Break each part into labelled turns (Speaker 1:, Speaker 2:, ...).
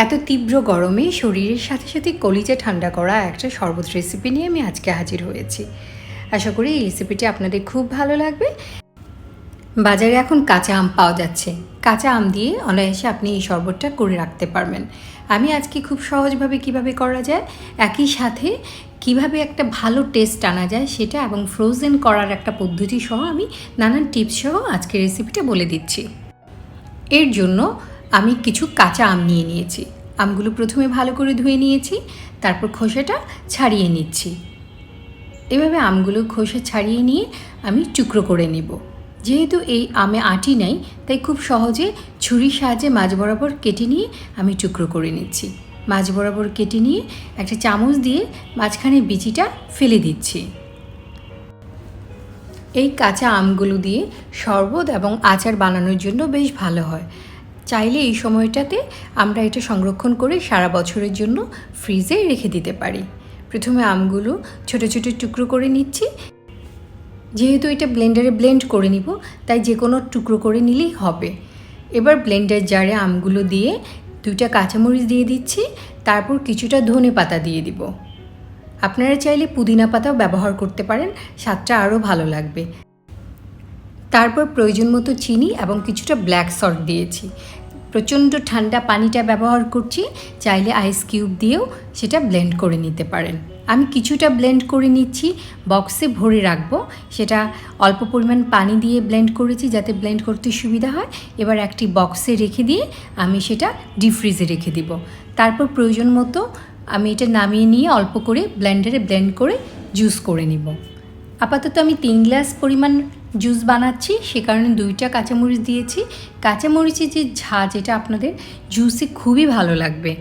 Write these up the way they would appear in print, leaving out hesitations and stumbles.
Speaker 1: এত তীব্র গরমে শরীরের সাথে সাথে কলিজা ঠান্ডা করা একটা শরবত রেসিপি নিয়ে আমি আজকে হাজির হয়েছি। আশা করি এই রেসিপিটি আপনাদের খুব ভালো লাগবে। বাজারে এখন কাঁচা আম পাওয়া যাচ্ছে। কাঁচা আম দিয়ে অনায়াসে আপনি এই শরবতটা করে রাখতে পারবেন। আমি আজকে খুব সহজভাবে কিভাবে করা যায়, একই সাথে কিভাবে একটা ভালো টেস্ট আনা যায় সেটা এবং ফ্রোজেন করার একটা পদ্ধতি সহ আমি নানান টিপস সহ আজকে রেসিপিটা বলে দিচ্ছি। এর জন্য আমি কিছু কাঁচা আম নিয়ে নিয়েছি। আমগুলো প্রথমে ভালো করে ধুয়ে নিয়েছি, তারপর খোসাটা ছাড়িয়ে নিচ্ছি। এভাবে আমগুলো খোসা ছাড়িয়ে নিয়ে আমি টুকরো করে নেব। যেহেতু এই আমে আটি নাই, তাই খুব সহজে ছুরির সাহায্যে মাঝ বরাবর কেটে নিয়ে আমি টুকরো করে নিচ্ছি। মাঝ বরাবর কেটে নিয়ে একটা চামচ দিয়ে মাঝখানে বিচিটা ফেলে দিচ্ছি। এই কাঁচা আমগুলো দিয়ে শরবত এবং আচার বানানোর জন্য বেশ ভালো হয়। চাইলে এই সময়টাতে আমরা এটা সংরক্ষণ করে সারা বছরের জন্য ফ্রিজে রেখে দিতে পারি। প্রথমে আমগুলো ছোট ছোট টুকরো করে নিচ্ছি। যেহেতু এটা ব্লেন্ডারে ব্লেন্ড করে নিব, তাই যে কোনো টুকরো করে নিলেই হবে। এবার ব্লেন্ডার জারে আমগুলো দিয়ে 2টা কাঁচামরিচ দিয়ে দিচ্ছি, তারপর কিছুটা ধনে পাতা দিয়ে দিব। আপনারা চাইলে পুদিনা পাতাও ব্যবহার করতে পারেন, স্বাদটা আরও ভালো লাগবে। তারপর প্রয়োজন মতো চিনি এবং কিছুটা ব্ল্যাক সল্ট দিয়েছি। প্রচণ্ড ঠান্ডা পানিটা ব্যবহার করছি, চাইলে আইস কিউব দিয়েও সেটা ব্লেন্ড করে নিতে পারেন। আমি কিছুটা ব্লেন্ড করে নিচ্ছি, বক্সে ভরে রাখবো। সেটা অল্প পরিমাণ পানি দিয়ে ব্লেন্ড করেছি যাতে ব্লেন্ড করতে সুবিধা হয়। এবার একটি বক্সে রেখে দিয়ে আমি সেটা ডিপ ফ্রিজে রেখে দিব। তারপর প্রয়োজন মতো আমি এটা নামিয়ে নিয়ে অল্প করে ব্লেন্ডারে ব্লেন্ড করে জুস করে নিব। আপাতত আমি 3 গ্লাস পরিমাণ জুস বানাচ্ছি, সে কারণে 2টা কাঁচামরিচ দিয়েছি। কাঁচামরিচের যে ঝাঁজ, এটা আপনাদের জুসে খুবই ভালো লাগবে।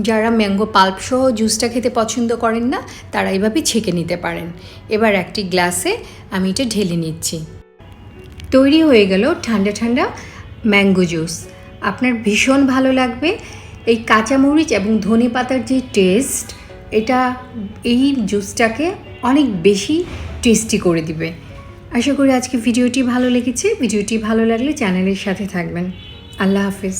Speaker 1: যারা ম্যাঙ্গো পাল্প সহ জুসটা খেতে পছন্দ করেন না, তারা এইভাবে ছেঁকে নিতে পারেন। এবার একটি গ্লাসে আমি এটা ঢেলে নিচ্ছি। তৈরি হয়ে গেল ঠান্ডা ঠান্ডা ম্যাঙ্গো জুস। আপনার ভীষণ ভালো লাগবে। এই কাঁচামরিচ এবং ধনে পাতার যে টেস্ট, এটা এই জুসটাকে অনেক বেশি টেস্টি করে দিবে। আশা করি আজকে ভিডিওটি ভালো লেগেছে। ভিডিওটি ভালো লাগলে চ্যানেলের সাথে থাকবেন। আল্লাহ হাফেজ।